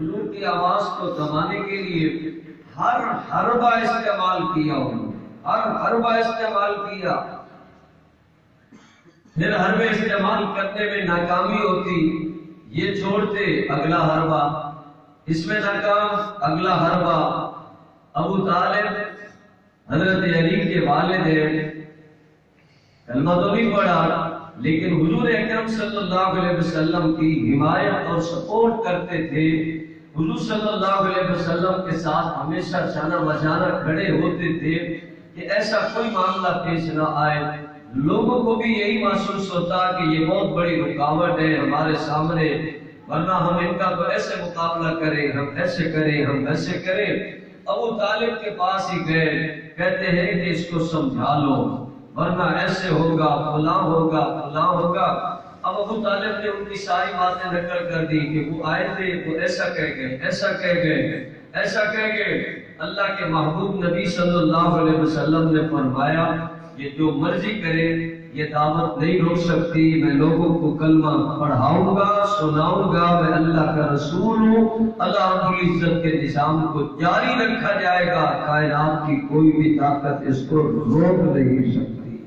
حضور کی آواز کو دبانے کے لیے ہر حربہ استعمال کیا انہوں نے، ہر حربہ استعمال کیا. پھر حربے استعمال کرنے میں ناکامی ہوتی، یہ چھوڑتے اگلا حربہ، اس میں ناکام اگلا حربہ. ابو طالب حضرت علی کے والد ہیں، کلمہ تو نہیں پڑھا لیکن حضور اکرم صلی اللہ علیہ وسلم کی حمایت اور سپورٹ کرتے تھے. حضور صلی اللہ علیہ وسلم کے ساتھ ہمیشہ جانا بجانا کھڑے ہوتے تھے کہ ایسا کوئی معاملہ پیش نہ آئے. لوگوں کو بھی یہی محسوس ہوتا کہ یہ بہت بڑی رکاوٹ ہے ہمارے سامنے، ورنہ ہم ان کا تو ایسے مقابلہ کریں، ہم ایسے کریں، ہم ایسے کریں. ابو طالب کے پاس ہی گئے، کہتے ہیں کہ اس کو سمجھا لو ورنہ ایسے ہوگا، فلاں ہوگا، فلاں ہوگا. اب ابو طالب نے ان کی ساری باتیں نقل کر دی کہ وہ آئے تھے وہ ایسا کہہ گئے، ایسا کہہ گئے، ایسا کہہ گئے. اللہ کے محبوب نبی صلی اللہ علیہ وسلم نے فرمایا یہ جو مرضی کرے یہ دعوت نہیں روک سکتی، میں لوگوں کو کلمہ پڑھاؤں گا، سناؤں گا، میں اللہ کا رسول ہوں. اللہ رب العزت کے نظام کو جاری رکھا جائے گا، کائنات کی کوئی بھی طاقت اس کو روک نہیں سکتی.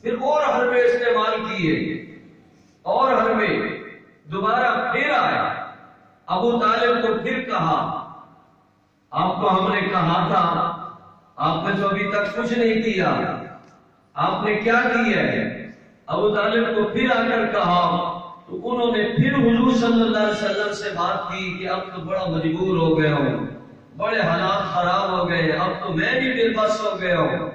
پھر اور حربے استعمال کیے، اور حربے دوبارہ پھر آیا. ابو طالب کو پھر کہا آپ کو ہم نے کہا تھا، آپ نے تو ابھی تک کچھ نہیں کیا، آپ نے کیا کیا ہے؟ ابو طالب کو پھر آ کر کہا تو انہوں نے پھر حضور صلی اللہ علیہ وسلم سے بات کی کہ اب تو بڑا مجبور ہو گیا ہوں، بڑے حالات خراب ہو گئے، اب تو میں بھی بے بس ہو گیا ہوں،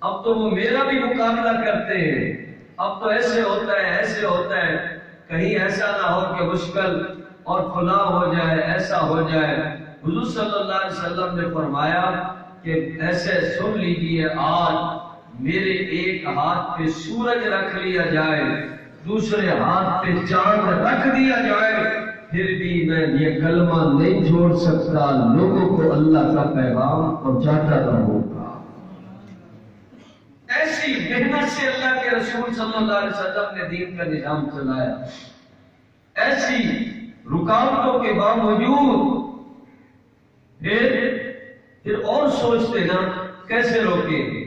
اب تو وہ میرا بھی مقابلہ کرتے ہیں، اب تو ایسے ہوتا ہے، ایسے ہوتا ہے، کہیں ایسا نہ ہو کہ مشکل اور فلاں ہو جائے، ایسا ہو جائے. حضور صلی اللہ علیہ وسلم نے فرمایا کہ ایسے سن لیجئے، آج میرے ایک ہاتھ پہ سورج رکھ لیا جائے، دوسرے ہاتھ پہ چاند رکھ دیا جائے، پھر بھی میں یہ کلمہ نہیں چھوڑ سکتا، لوگوں کو اللہ کا پیغام پہنچاتا رہوں گا. ایسی محنت سے اللہ کے رسول صلی اللہ علیہ وسلم نے دین کا نظام چلایا. ایسی رکاوٹوں کے باوجود پھر اور سوچتے نا کیسے روکیں،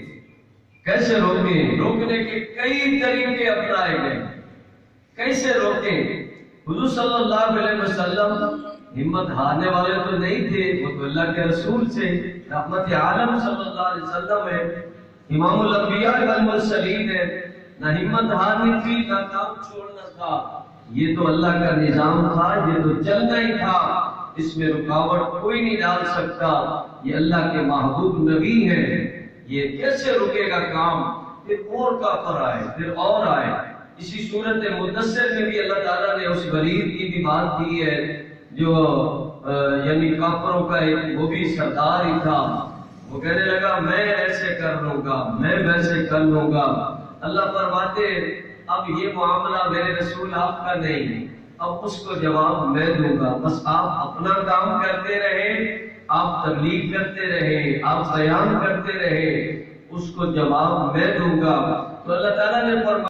کیسے روکیں. روکنے کے کئی طریقے اپنائے گئے، کیسے روکیں. حضور صلی اللہ علیہ وسلم ہمت ہارنے والے تو نہیں تھے، وہ تو اللہ کے رسول سے رحمت عالم صلی اللہ علیہ وسلم ہے، امام الانبیاء والمرسلین ہے. نہ ہمت ہارنی تھی نہ کام چھوڑنا تھا، یہ تو اللہ کا نظام تھا، یہ تو چلنا ہی تھا، اس میں رکاوٹ کوئی نہیں ڈال سکتا. یہ اللہ کے محبوب نبی ہیں، یہ کیسے رکے گا کام. پھر اور کافر آئے، پھر اور آئے. اسی صورت مدثر میں بھی اللہ تعالیٰ نے اس غریب کی بھی بات کی ہے جو یعنی کافروں کا ایک وہ بھی سردار ہی تھا. وہ کہنے لگا میں ایسے کر لوں گا، میں ویسے کر لوں گا. اللہ فرماتے اب یہ معاملہ میرے رسول آپ کا نہیں، اب اس کو جواب میں دوں گا، بس آپ اپنا کام کرتے رہے، آپ تبلیغ کرتے رہے، آپ بیان کرتے رہے، اس کو جواب میں دوں گا. تو اللہ تعالیٰ نے فرمایا